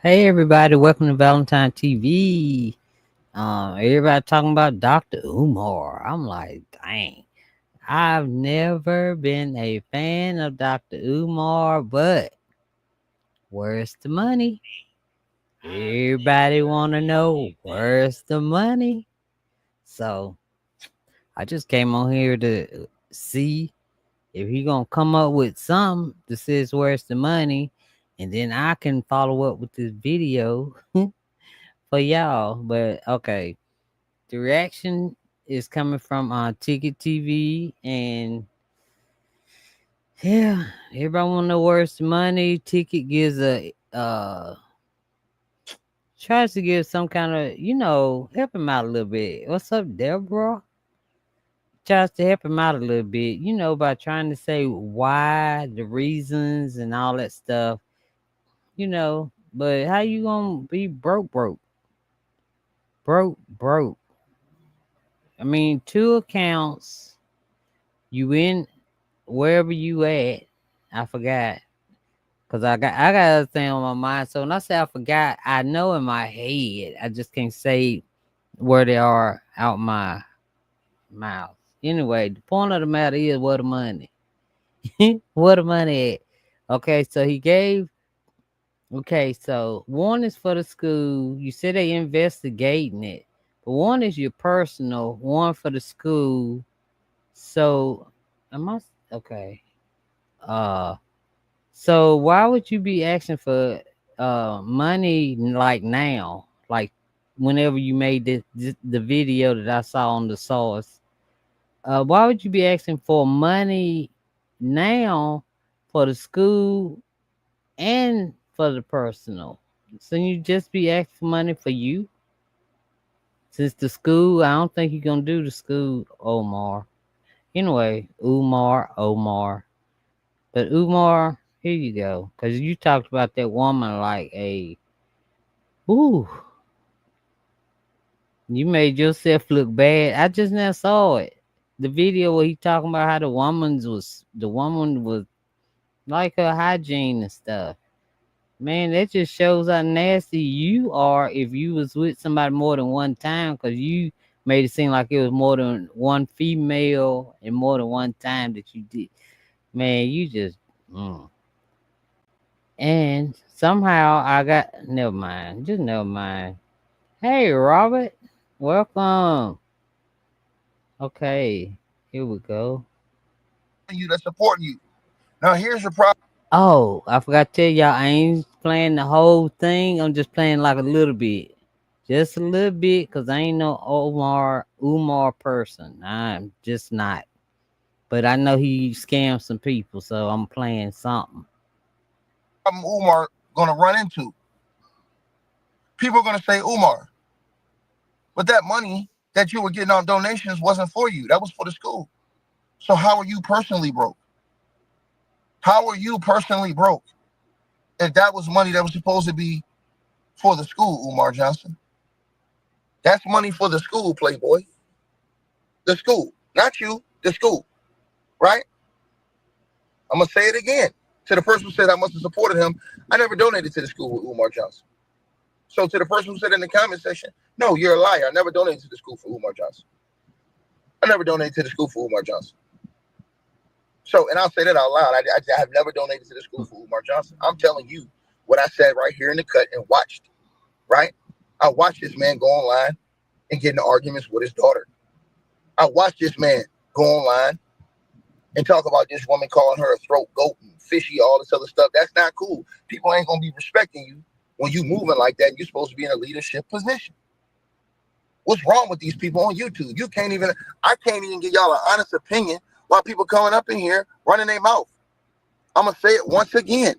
Hey everybody, welcome to Valentine TV. Everybody talking about Dr. Umar. I'm like, dang, I've never been a fan of Dr. Umar, but where's the money? Everybody wanna know where's the money. So I just came on here to see if he gonna come up with something that says where's the money, and then I can follow up with this video for y'all. But okay. The reaction is coming from Ticket TV, and yeah, everybody want to know where's the money. Ticket gives a tries to give some kind of help him out a little bit. What's up, Deborah? Tries to help him out a little bit, by trying to say why, the reasons, and all that stuff. But how you gonna be broke? I mean, two accounts. You in wherever you at, I forgot. Cause I got other thing on my mind. So when I say I forgot, I know in my head. I just can't say where they are out my mouth. Anyway, the point of the matter is where the money. Where the money at? Okay, so he gave so one is for the school. You said they investigating it. But one is your personal, one for the school. So am I okay? Uh So why would you be asking for money like now? Like whenever you made the video that I saw on the source. Why would you be asking for money now for the school and for the personal? So you just be asking for money for you? Since the school, I don't think you're gonna do the school, Omar. Anyway, Omar. But Umar, here you go. Cause you talked about that woman like a ooh, you made yourself look bad. I just now saw it. The video where he talking about how the woman was like her hygiene and stuff. Man, that just shows how nasty you are if you was with somebody more than one time, cause you made it seem like it was more than one female and more than one time that you did. Man, you just and somehow I got never mind. Just never mind. Hey Robert. Welcome. Okay. Here we go. You that's supporting you. Now here's the problem. Oh, I forgot to tell y'all I ain't playing the whole thing. I'm just playing like a little bit. Just a little bit because I ain't no Umar person. I'm just not. But I know he scammed some people, so I'm playing something. Umar gonna run into. People are gonna say, Umar, but that money that you were getting on donations wasn't for you. That was for the school. So how are you personally broke? How are you personally broke if that was money that was supposed to be for the school, Umar Johnson? That's money for the school, Playboy. The school. Not you, the school. Right? I'm gonna say it again. To the person who said I must have supported him, I never donated to the school with Umar Johnson. So to the person who said in the comment section, no, you're a liar. I never donated to the school for Umar Johnson. I never donated to the school for Umar Johnson. So, and I'll say that out loud. I have never donated to the school for Umar Johnson. I'm telling you what I said right here in the cut and watched. Right? I watched this man go online and get in arguments with his daughter. I watched this man go online and talk about this woman calling her a throat goat and fishy, all this other stuff. That's not cool. People ain't gonna be respecting you when you moving like that. You're supposed to be in a leadership position. What's wrong with these people on YouTube? I can't even give y'all an honest opinion while people coming up in here running their mouth. I'm gonna say it once again.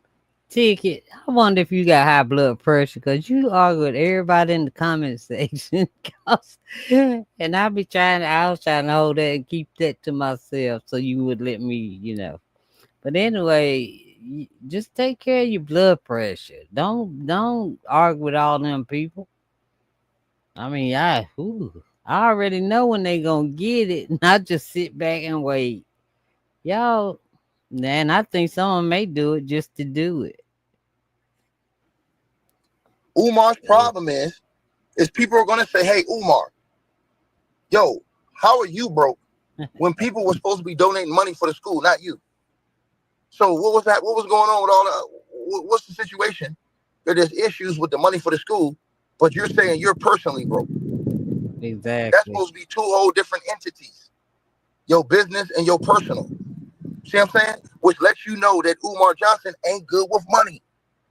Ticket. I wonder if you got high blood pressure because you argue with everybody in the comment section. 'Cause- and I was trying to hold that and keep that to myself so you would let me. But anyway, just take care of your blood pressure. Don't argue with all them people. I mean, I already know when they gonna get it, not just sit back and wait. Y'all, and I think someone may do it just to do it. Umar's problem is people are gonna say, "Hey, Umar, yo, how are you broke?" When people were supposed to be donating money for the school, not you. So what was that? What was going on with all the? What's the situation? That there's issues with the money for the school, but you're saying you're personally broke. That's Exactly. supposed to be two whole different entities: your business and your personal. See what I'm saying? Which lets you know that Umar Johnson ain't good with money.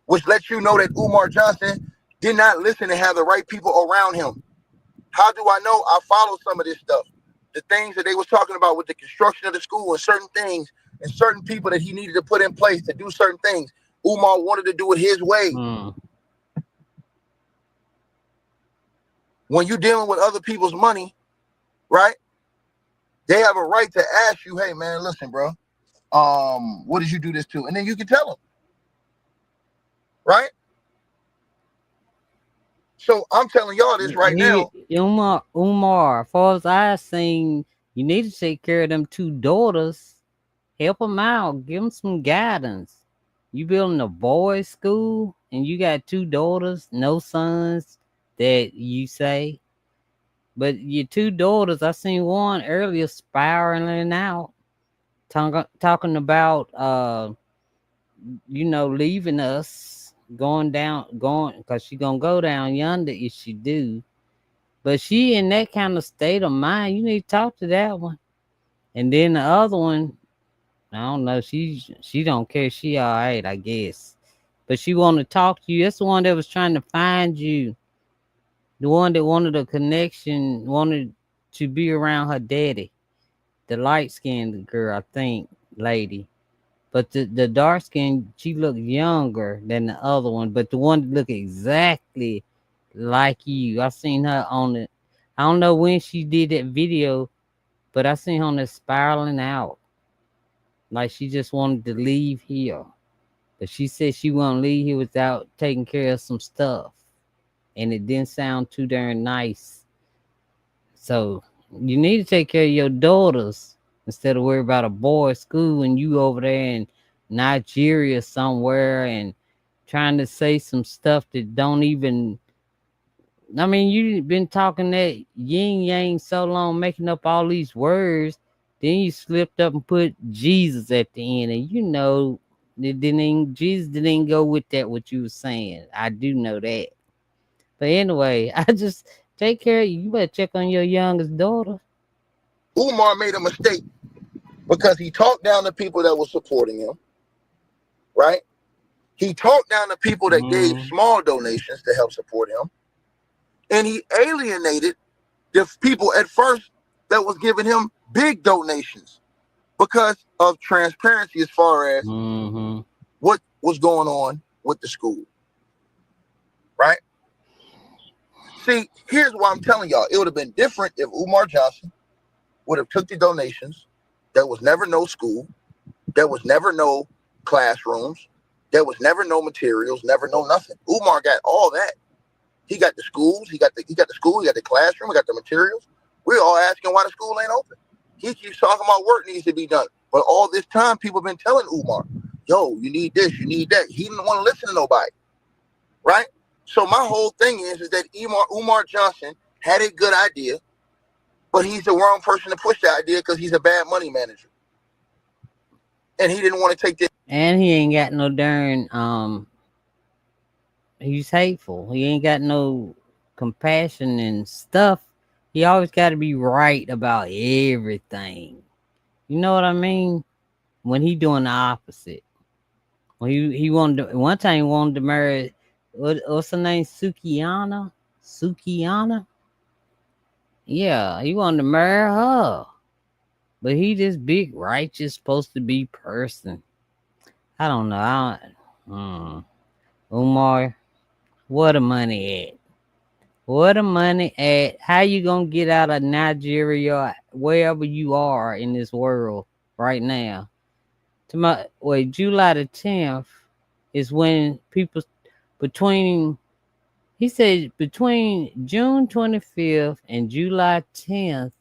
Which lets you know that Umar Johnson did not listen and have the right people around him. How do I know? I follow some of this stuff. The things that they was talking about with the construction of the school and certain things and certain people that he needed to put in place to do certain things. Umar wanted to do it his way. Mm. When you're dealing with other people's money, right? They have a right to ask you, "Hey man, listen, bro, what did you do this to?" And then you can tell them, right? So I'm telling y'all this right He now. Umar, as far as I seen, you need to take care of them two daughters. Help them out. Give them some guidance. You building a boys' school, and you got two daughters, no sons. That you say, but your two daughters, I seen one earlier spiraling out, talking about leaving us, going down, going because she gonna go down yonder if she do. But she in that kind of state of mind. You need to talk to that one. And then the other one, I don't know. She don't care. She all right, I guess. But she want to talk to you. That's the one that was trying to find you. The one that wanted a connection, wanted to be around her daddy. The light skinned girl, I think, lady. But the dark skin, she looked younger than the other one. But the one that looked exactly like you. I seen her on it. I don't know when she did that video, but I seen her on there spiraling out. Like she just wanted to leave here. But she said she won't leave here without taking care of some stuff. And it didn't sound too darn nice. So you need to take care of your daughters instead of worry about a boys' school and you over there in Nigeria somewhere and trying to say some stuff that don't even. I mean, you've been talking that yin yang so long, making up all these words. Then you slipped up and put Jesus at the end, and Jesus didn't go with that. What you were saying, I do know that. But anyway, I just take care of you. You better check on your youngest daughter. Umar made a mistake because he talked down to people that were supporting him, right? He talked down to people that gave Mm, small donations to help support him. And he alienated the people at first that was giving him big donations because of transparency as far as mm-hmm. what was going on with the school, right? See, here's why I'm telling y'all. It would have been different if Umar Johnson would have took the donations. There was never no school. There was never no classrooms. There was never no materials, never no nothing. Umar got all that. He got the schools, he got the school, he got the classroom, he got the materials. We're all asking why the school ain't open. He keeps talking about work needs to be done. But all this time, people have been telling Umar, yo, you need this, you need that. He didn't want to listen to nobody, right? So my whole thing is that Umar Johnson had a good idea, but he's the wrong person to push the idea because he's a bad money manager. And he didn't want to take this. And he ain't got no darn he's hateful. He ain't got no compassion and stuff. He always got to be right about everything. You know what I mean? When he doing the opposite. When he wanted to, one time he wanted to marry what's her name, Sukiana. Sukiana. Yeah, he wanted to marry her, but he this big righteous supposed to be person. I don't know. Umar, where the money at? Where the money at? How you gonna get out of Nigeria, wherever you are in this world right now? July the 10th is when people between he said between June 25th and July 10th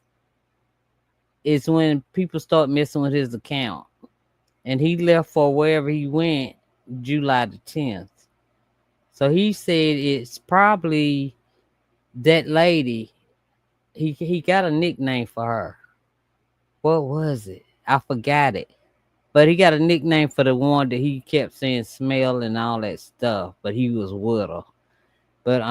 is when people start messing with his account. And he left for wherever he went July the 10th. So he said it's probably that lady. He got a nickname for her. What was it? I forgot it. But he got a nickname for the one that he kept saying smell and all that stuff. But he was with her. But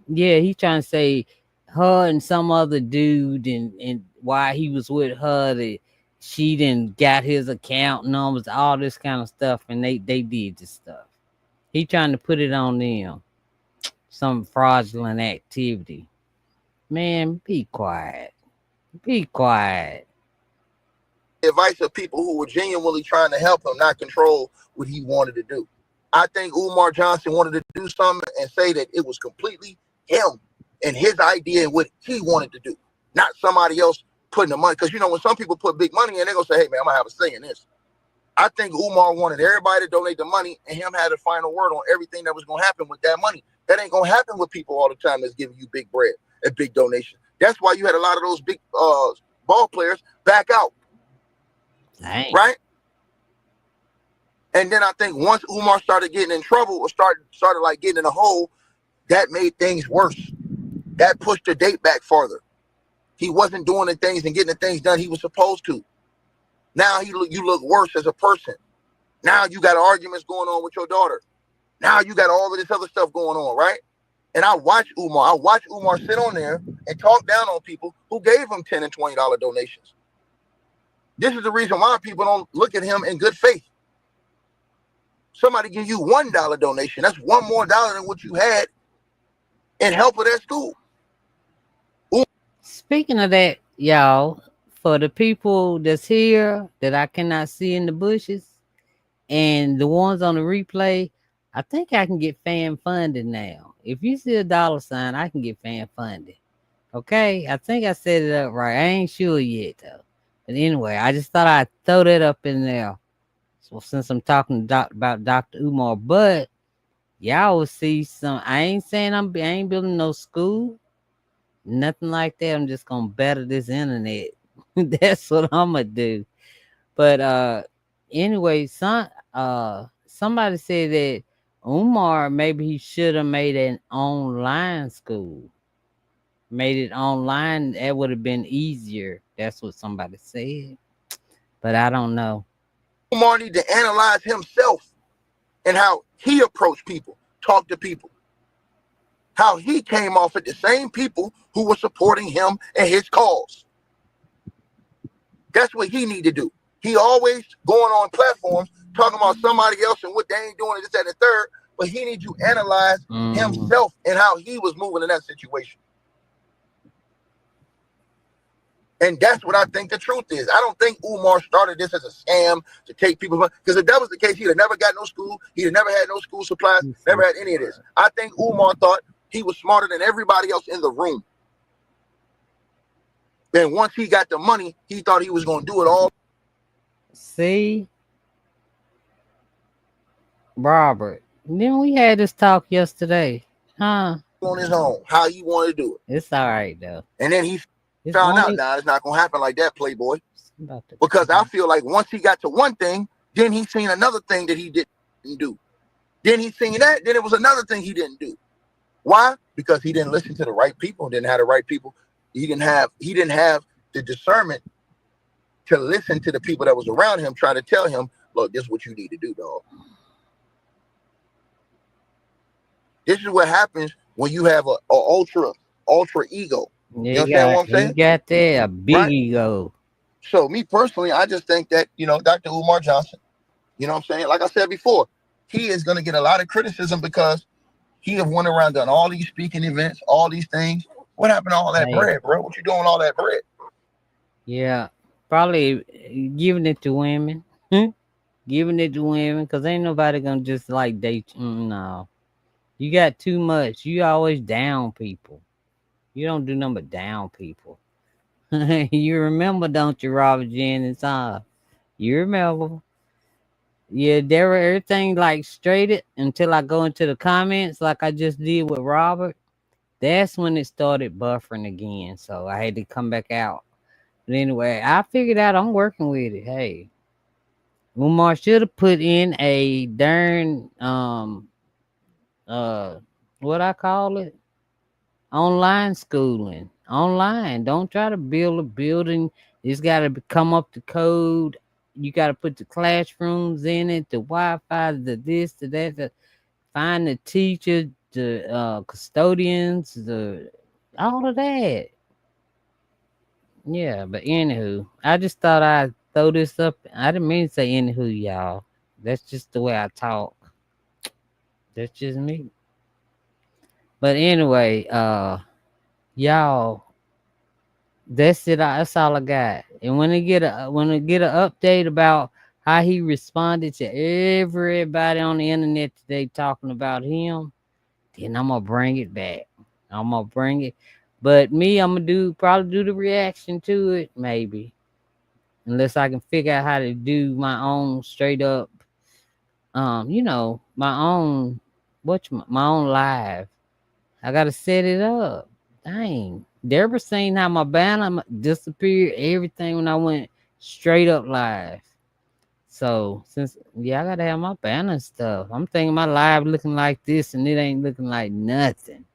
yeah, he trying to say her and some other dude, and why he was with her, that she didn't got his account numbers, all this kind of stuff, and they did this stuff. He trying to put it on them, some fraudulent activity. Man, be quiet. Be quiet. Advice of people who were genuinely trying to help him, not control what he wanted to do. I think Umar Johnson wanted to do something and say that it was completely him and his idea and what he wanted to do, not somebody else putting the money. Because you know, when some people put big money in, they're gonna say, "Hey man, I'm gonna have a say in this." I think Umar wanted everybody to donate the money, and him had the final word on everything that was gonna happen with that money. That ain't gonna happen with people all the time that's giving you big bread and big donation. That's why you had a lot of those big ball players back out, Dang. right? And then I think once Umar started getting in trouble or started like getting in a hole, that made things worse. That pushed the date back farther. He wasn't doing the things and getting the things done he was supposed to. Now you look worse as a person. Now you got arguments going on with your daughter. Now you got all of this other stuff going on, right? And I watch Umar sit on there and talk down on people who gave him $10 and $20 donations. This is the reason why people don't look at him in good faith. Somebody give you $1 donation. That's one more dollar than what you had in help of that school. Speaking of that, y'all, for the people that's here that I cannot see in the bushes and the ones on the replay, I think I can get fan funded now. If you see a dollar sign, I can get fan funded. Okay, I think I set it up right. I ain't sure yet though. But anyway, I just thought I'd throw that up in there. So since I'm talking about Dr. Umar, but y'all will see some. I ain't saying I ain't building no school, nothing like that. I'm just gonna better this internet. That's what I'm gonna do. But anyway, somebody said that Umar maybe he should have made an online school. Made it online, that would have been easier. That's what somebody said. But I don't know. Umar need to analyze himself and how he approached people, talked to people, how he came off at the same people who were supporting him and his cause. That's what he need to do. He always going on platforms talking about somebody else and what they ain't doing, this, that, and the third, but he needs to analyze himself and how he was moving in that situation. And that's what I think the truth is. I don't think Umar started this as a scam to take people, because if that was the case, he'd have never got no school. He'd have never had no school supplies, never had any of this. I think Umar thought he was smarter than everybody else in the room. Then once he got the money, he thought he was going to do it all. See, Robert, then we had this talk yesterday, huh? On his own, how he wanted to do it. It's all right though. And then he found out, nah, it's not going to happen like that, Playboy. Because I feel like once he got to one thing, then he seen another thing that he didn't do. Then he seen that, then it was another thing he didn't do. Why? Because he didn't listen to the right people, didn't have the right people. He didn't have the discernment to listen to the people that was around him trying to tell him, look, this is what you need to do, dog. This is what happens when you have a ultra ego. Yeah, you understand what I'm saying? You got there a big right? Ego. So me personally, I just think that, Dr. Umar Johnson, you know what I'm saying? Like I said before, he is going to get a lot of criticism because he have went around, done all these speaking events, all these things. What happened to all that bread, bro? What you doing with all that bread? Yeah, probably giving it to women. Giving it to women, because ain't nobody going to just like date. No. You got too much. You always down people. You don't do nothing but down people. You remember, don't you, Robert Jennings? You remember. Yeah, there were everything like straighted until I go into the comments like I just did with Robert. That's when it started buffering again. So I had to come back out. But anyway, I figured out I'm working with it. Hey, Umar should have put in a darn uh what I call it? Online schooling. Online. Don't try to build a building. It's gotta come up to code. You gotta put the classrooms in it, the Wi-Fi, the this, the that, find the teacher, the custodians, the all of that. Yeah, but anywho, I just thought I'd throw this up. I didn't mean to say anywho, y'all. That's just the way I talk. That's just me. But anyway, y'all, that's it. That's all I got. And when I get an update about how he responded to everybody on the internet today talking about him, then I'm gonna bring it back. I'm gonna bring it. But me, I'm gonna probably do the reaction to it, maybe. Unless I can figure out how to do my own straight up my own my own live. I gotta set it up. Dang. Deborah seen how my banner disappeared, everything when I went straight up live. So since I gotta have my banner stuff. I'm thinking my live looking like this and it ain't looking like nothing.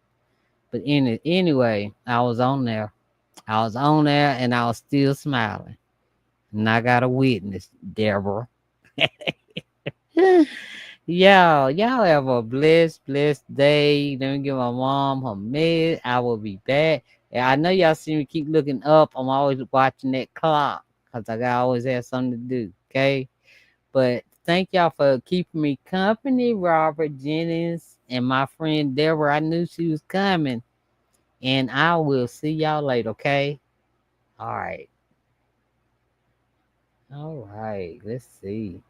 But anyway, I was on there. I was on there and I was still smiling. And I got a witness, Deborah. Y'all have a blessed day. Let me give my mom her med. I will be back. And I know y'all see me keep looking up. I'm always watching that clock because always have something to do. Okay. But thank y'all for keeping me company, Robert Jennings and my friend Deborah. I knew she was coming. And I will see y'all later. Okay. All right. All right. Let's see.